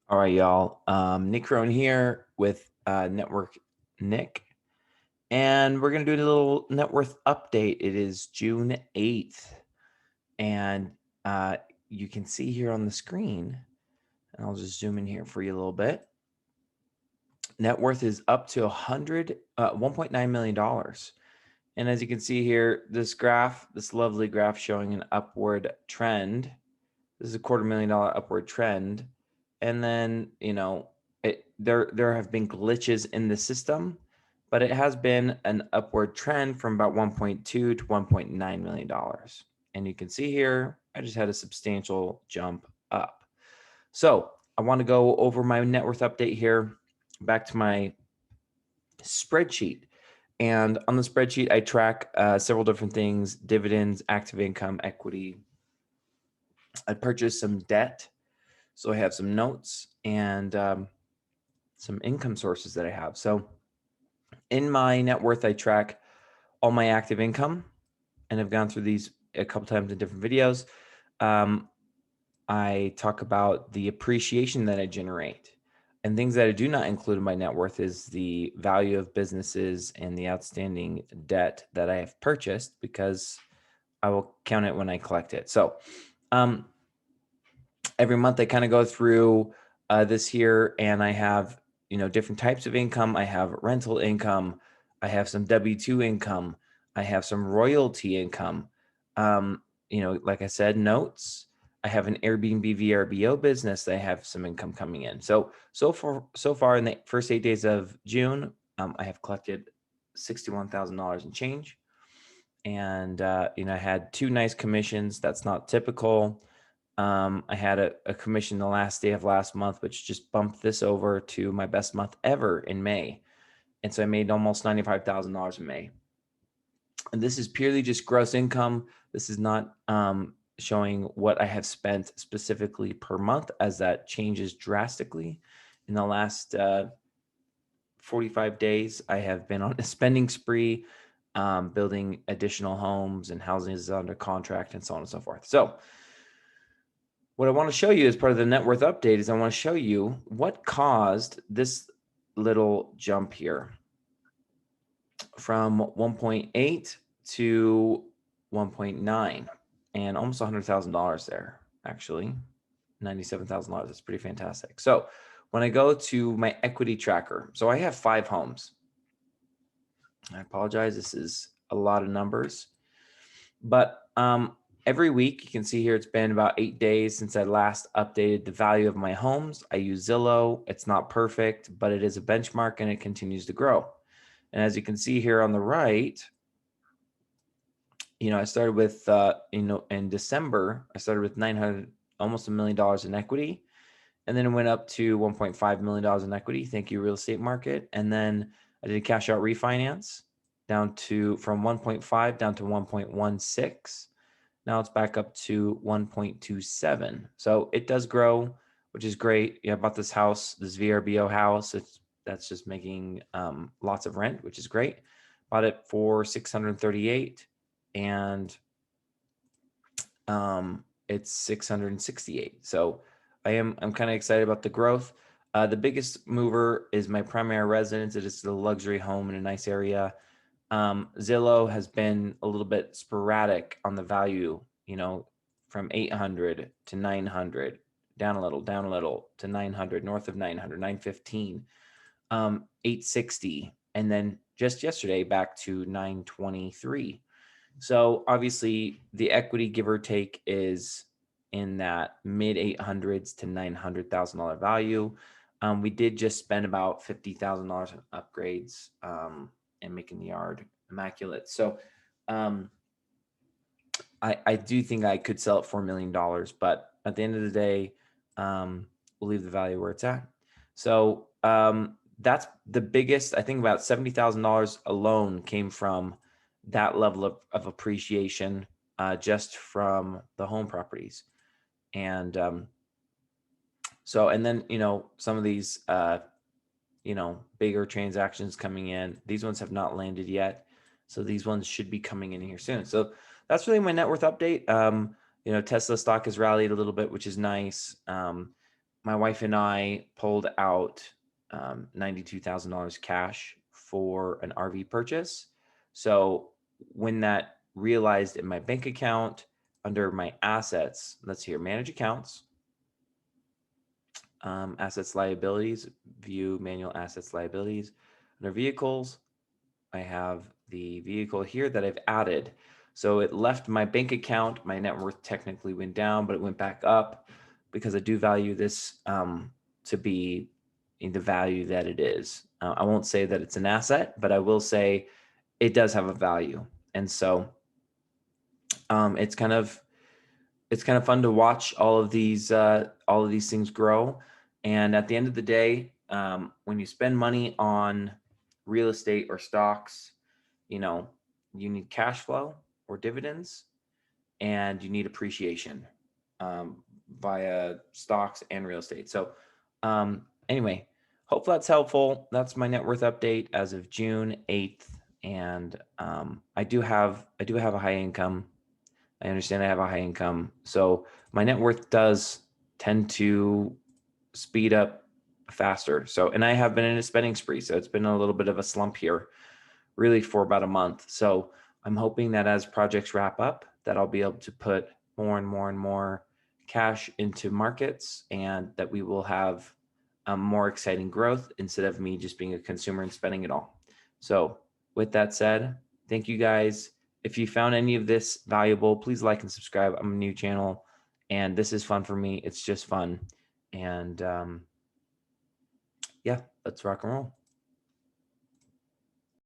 All right, y'all. Nick Rohn here with NetWorthNik, and we're going to do a little net worth update. It is June 8th, and you can see here on the screen, and I'll just zoom in here for you a little bit. Net worth is up to $1.9 million. And as you can see here, this graph, this lovely graph showing an upward trend. This is a $250,000 upward trend. And then, there have been glitches in the system, but it has been an upward trend from about 1.2 to $1.9 million. And you can see here, I just had a substantial jump up. So I want to go over my net worth update here, back to my spreadsheet. And on the spreadsheet, I track several different things: dividends, active income, equity. I purchased some debt. So I have some notes and some income sources that I have. So in my net worth, I track all my active income, and I've gone through these a couple times in different videos. I talk about the appreciation that I generate. And things that I do not include in my net worth is the value of businesses and the outstanding debt that I have purchased, because I will count it when I collect it. So every month I kind of go through this here, and I have, different types of income. I have rental income. I have some W-2 income. I have some royalty income. Like I said, notes. I have an Airbnb VRBO business that I have some income coming in. So far in the first 8 days of June, I have collected $61,000 in change. And, I had 2 nice commissions. That's not typical. I had a commission the last day of last month, which just bumped this over to my best month ever in May. And so I made almost $95,000 in May. And this is purely just gross income. This is not showing what I have spent specifically per month, as that changes drastically. In the last 45 days, I have been on a spending spree, building additional homes and houses under contract and so on and so forth. So what I want to show you as part of the net worth update is I want to show you what caused this little jump here from 1.8 to 1.9, and almost $100,000 there, actually. $97,000. That's pretty fantastic. So when I go to my equity tracker, so I have 5 homes. I apologize. This is a lot of numbers, but every week, you can see here, it's been about 8 days since I last updated the value of my homes. I use Zillow. It's not perfect, but it is a benchmark, and it continues to grow. And as you can see here on the right, I started with, in December, I started with 900, almost $1 million in equity. And then it went up to $1.5 million in equity. Thank you, real estate market. And then I did a cash out refinance from 1.5 down to 1.16. Now it's back up to 1.27. So it does grow, which is great. I bought this house, this VRBO house. That's just making lots of rent, which is great. Bought it for 638, and it's 668. So I'm kind of excited about the growth. The biggest mover is my primary residence. It is the luxury home in a nice area. Zillow has been a little bit sporadic on the value, from 800 to 900, down a little to 900, north of 900, 915, 860, and then just yesterday back to 923. So obviously the equity, give or take, is in that mid 800s to $900,000 value. We did just spend about $50,000 in upgrades and making the yard immaculate. So I do think I could sell it for $1 million, but at the end of the day, we'll leave the value where it's at. So that's the biggest. I think about $70,000 alone came from that level of appreciation, just from the home properties. And and then, some of these, bigger transactions coming in. These ones have not landed yet. So these ones should be coming in here soon. So that's really my net worth update. Tesla stock has rallied a little bit, which is nice. my wife and I pulled out $92,000 cash for an RV purchase. So when that realized in my bank account under my assets, let's see here, manage accounts, assets, liabilities, view manual assets, liabilities. Under vehicles, I have the vehicle here that I've added. So it left my bank account. My net worth technically went down, but it went back up because I do value this to be in the value that it is. I won't say that it's an asset, but I will say it does have a value. And so it's kind of fun to watch all of these things grow. And at the end of the day, when you spend money on real estate or stocks, you know, you need cash flow or dividends, and you need appreciation via stocks and real estate. So anyway, hope that's helpful. That's my net worth update as of June 8th. And I do have a high income. I understand I have a high income. So my net worth does tend to speed up faster. So, and I have been in a spending spree. So it's been a little bit of a slump here, really for about a month. So I'm hoping that as projects wrap up, that I'll be able to put more and more and more cash into markets, and that we will have more exciting growth instead of me just being a consumer and spending it all. So with that said, thank you guys. If you found any of this valuable, please like and subscribe. I'm a new channel and this is fun for me. It's just fun. And yeah, let's rock and roll.